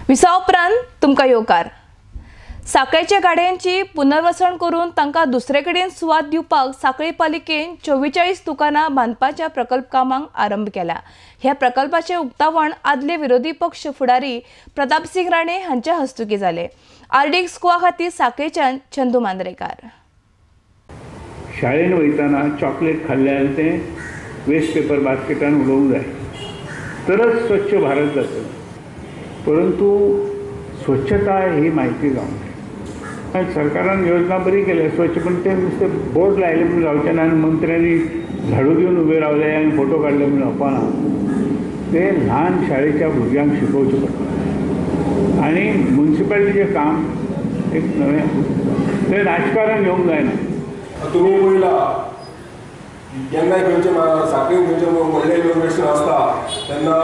Visa उपरांत तुमकां येवकार। साखळेच्या गाड्यांची पुनर्वसन करून तांकां दुसरे कडेन सुवात दिवपाक साखळी पालिकेन 44 दुकानां बांदपाच्या प्रकल्प कामाक आरंभ केला। ह्या प्रकल्पाचे उक्तावण आदले विरोधी पक्ष फुडारी प्रतापसिंग राणे हांच्या हस्तुकी जाले। आरडीएक्स स्क्वा खातीर साखळेच्यान चंदू मांद्रेकार। शाळेन वयताना चॉकलेट खाल्ल्यार तें वेस्ट पेपर बास्केटान उडोवंक जाय, तरच स्वच्छ भारत जातलो। परंतु स्वच्छता ही म्हायती जावंक जाय। सरकारान योजना बरी केल्या स्वच्छ, पण ते नुसते बोर्ड लायले म्हणून जावचें ना आनी मंत्र्यांनी झाडू घेवन उबे रावले आनी फोटो काडले म्हणून जावपाना। ते ल्हान शाळेच्या भुरग्यांक शिकोवचें पडटा आनी म्युनिसिपालिटीचें काम एक नवें तें राजकारण घेवंक जायना। तुम्ही पळयला केन्नाय खंयचे साखळेन खंयचे व्हडलें इनोग्रेशन आसता तेन्ना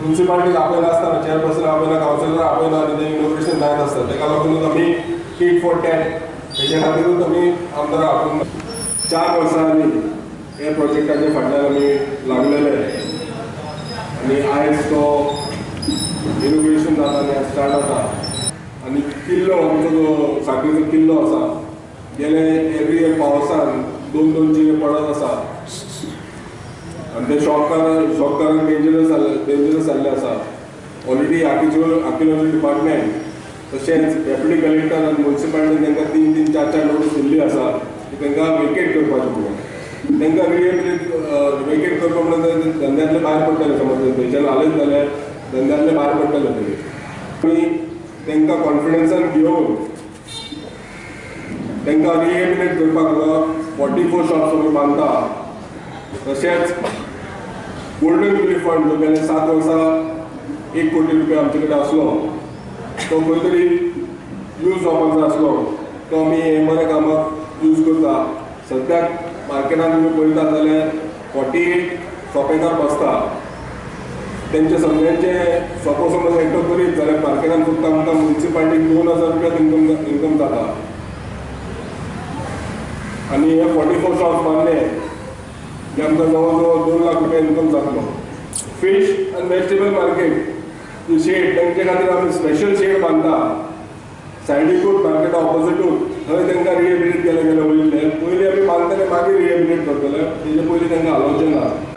म्युनिसिपालिटीक आपयला आसतना चेअरपर्सन आपयला, कावन्सिलर आपयला आनी तें इनोग्रेशन जायत आसता। तेका लागून आमी टीट फॉर टॅट हेजे खातीरूच आमी आमदाराक हाडून 4 वर्सांनी हे प्रोजेक्टाचे फाटल्यान आमी लागलेले आनी आयज तो इनोग्रेशन जाता आनी स्टार्ट जाता। आनी किल्लो आमचो जो साखळेचो किल्लो आसा गेले एवरी इयर पावसान 2-2 जिवे पडत आसा आनी ते शॉकारान डेंजरस जाल्ले आसा। ऑलरेडी आर्किओलॉजी डिपार्टमेंट तशेंच डेप्युटी कलेक्टर आनी म्युनिसिपालिटी तांकां 3-3, 4-4 नोटीस दिल्ली आसा की तांकां वेकेट करपाचें म्हणून। तांकां वेकेट करपा म्हणून धंद्यांतले भायर पडटले, समज थंयच्यान आलेच जाल्यार धंद्यांतले भायर पडटले ते। आनी तांकां कॉन्फिडन्सान घेवन तांकां रिहेबिलिटेट करपाक 44 शॉप्स आमी बांदता। तशेंच गोल्डन जुबली फंड जो गेले 7 वर्सां 1 कोटी रुपया आमचे कडेन आसलो, तो खंय तरी यूज जावपाक जाय आसलो, तो आमी हे बऱ्या कामाक यूज करता। सद्याक मार्केटान तुमी पळयतात जाल्यार 48 सोपेकार बसता, तेंचे सगळ्यांचे सोपो समज एकटो करीत जाल्यार मार्केटान फक्त आमकां म्युनिसिपालिटीक 2000 रुपया इन्कम जाता। आनी हे 44 शॉप्स बांदले की आमकां जवळ जवळ 2 लाख रुपया इन्कम जातलो। फिश आनी वेजिटेबल मार्केट शेड तेंचे खातीर आमी स्पेशल शेड बांदता, सायडीकूच मार्केटा ऑपोजिटूच, थंय तांकां रिहेबिलिटेट केले वयले। पयलीं आमी बांदतले मागीर रिहेबिलिटेट करतले, तेजे पयलीं तांकां हालोवचें ना।